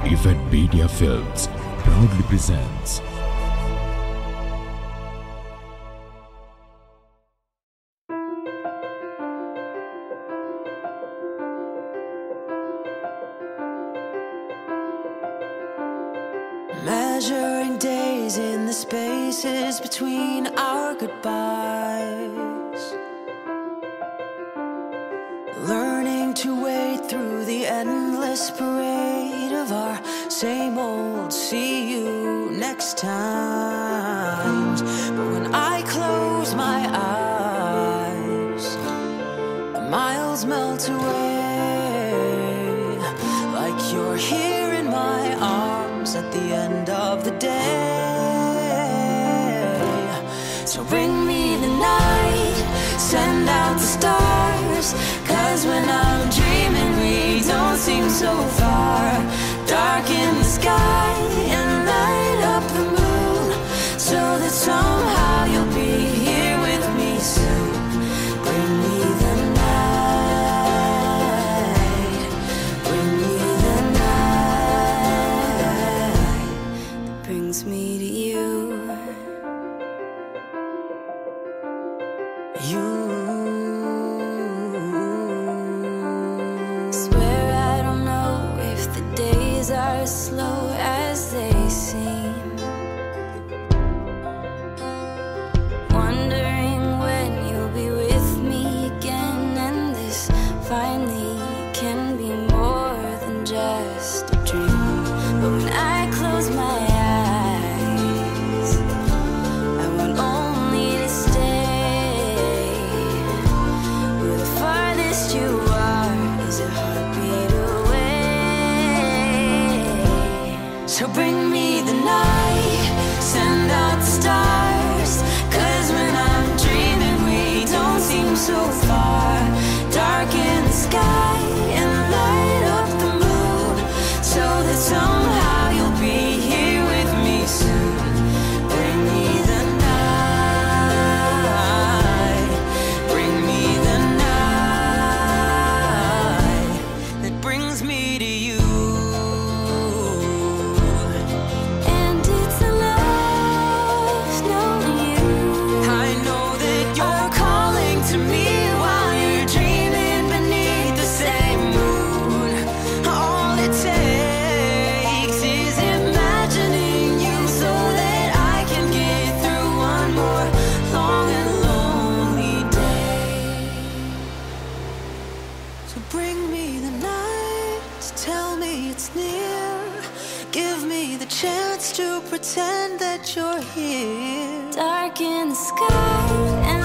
Event Media Films proudly presents measuring days in the spaces between our goodbyes, learning to wade through the endless parade of our same old see you next times. But when I close my eyes, the miles melt away, like you're here in my arms at the end of the day. So bring me the night, send out the stars, 'cause when I'm dreaming we don't seem so far. Darken the sky and light up the moon, so that somehow you'll be here with me soon. Bring me the night, bring me the night that brings me to you. Swear I don't know if the days are as slow as they seem, wondering when you'll be with me again, and this finally can be more than just a dream. But when I close my eyes, I want only to stay where the farthest you are is a heartbeat away. So bring me the night, send out the stars, 'cause when I'm dreaming we don't seem so far. Darken the sky and light up the moon, so that somehow you'll be here with me soon. Bring me the night, bring me the night that brings me to you. And it's a love knowing you. I know that you're calling to me while you're dreaming beneath the same moon. All it takes is imagining you, so that I can get through one more long and lonely day. So bring me the night, tell me it's near, give me the chance to pretend that you're here. Darken the sky and